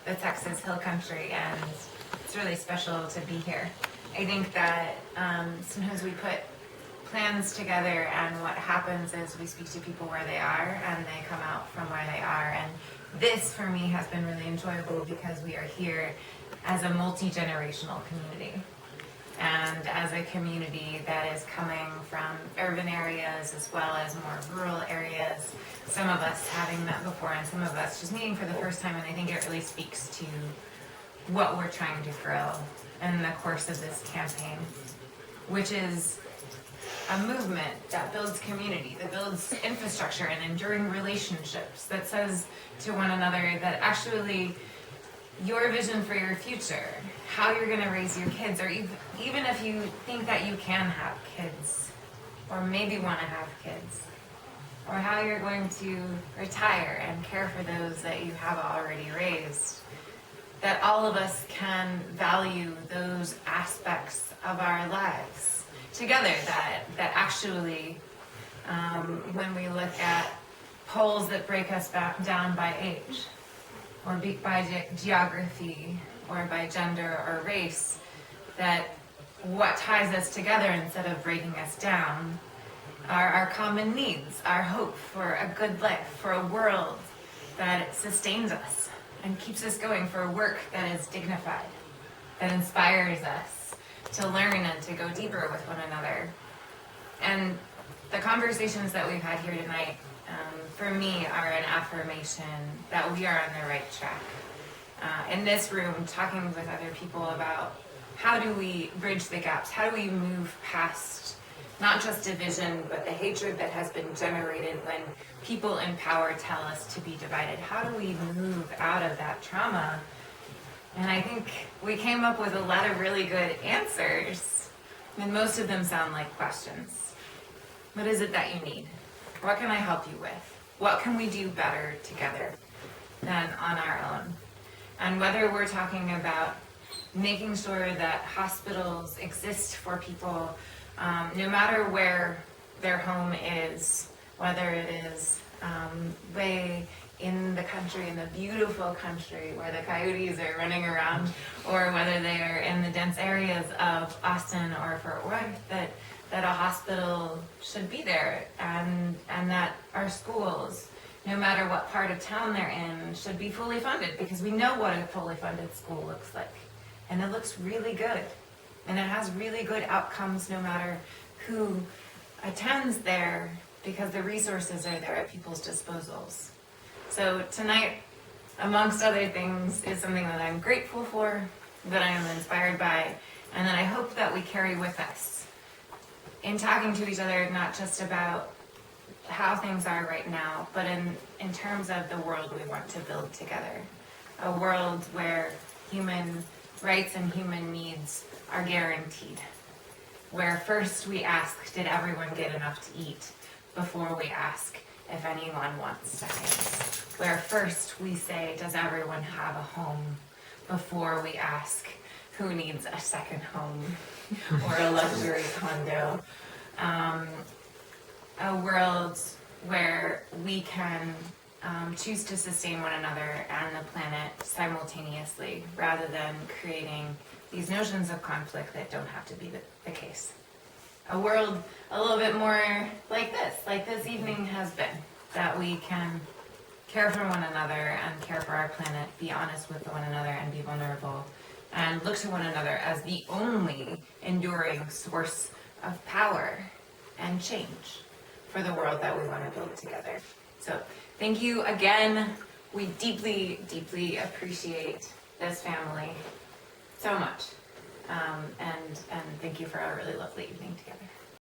the Texas Hill Country, and it's really special to be here. I think that sometimes we put plans together, and what happens is we speak to people where they are, and they come out from where they are. And this, for me, has been really enjoyable because we are here as a multi-generational community, and as a community that is coming from urban areas as well as more rural areas. Some of us having met before, and some of us just meeting for the first time, and I think it really speaks to what we're trying to grow in the course of this campaign, which is a movement that builds community, that builds infrastructure and enduring relationships, that says to one another that actually your vision for your future, how you're going to raise your kids, or even if you think that you can have kids, or maybe want to have kids, or how you're going to retire and care for those that you have already raised, that all of us can value those aspects of our lives together, that actually, when we look at polls that break us down by age, or by geography, or by gender or race, that what ties us together instead of breaking us down are our common needs, our hope for a good life, for a world that sustains us and keeps us going, for a work that is dignified, that inspires us to learn and to go deeper with one another. And the conversations that we've had here tonight, for me, are an affirmation that we are on the right track. In this room, talking with other people about how do we bridge the gaps, how do we move past not just division, but the hatred that has been generated when people in power tell us to be divided. How do we move out of that trauma? And I think we came up with a lot of really good answers, and most of them sound like questions. What is it that you need? What can I help you with? What can we do better together than on our own? And whether we're talking about making sure that hospitals exist for people, no matter where their home is, whether it is way in the country, in the beautiful country where the coyotes are running around, or whether they are in the dense areas of Austin or Fort Worth, that a hospital should be there, and that our schools, no matter what part of town they're in, should be fully funded, because we know what a fully funded school looks like. And it looks really good. And it has really good outcomes no matter who attends there, because the resources are there at people's disposals. So tonight, amongst other things, is something that I'm grateful for, that I am inspired by, and that I hope that we carry with us in talking to each other, not just about how things are right now, but in terms of the world we want to build together. A world where human rights and human needs are guaranteed. Where first we ask, did everyone get enough to eat, before we ask if anyone wants seconds. Where first we say, does everyone have a home, before we ask who needs a second home or a luxury condo. A world where we can choose to sustain one another and the planet simultaneously, rather than creating these notions of conflict that don't have to be the case. A world a little bit more like this evening has been, that we can care for one another and care for our planet, be honest with one another and be vulnerable, and look to one another as the only enduring source of power and change for the world that we want to build together. So thank you again. We deeply, deeply appreciate this family so much. And thank you for a really lovely evening together.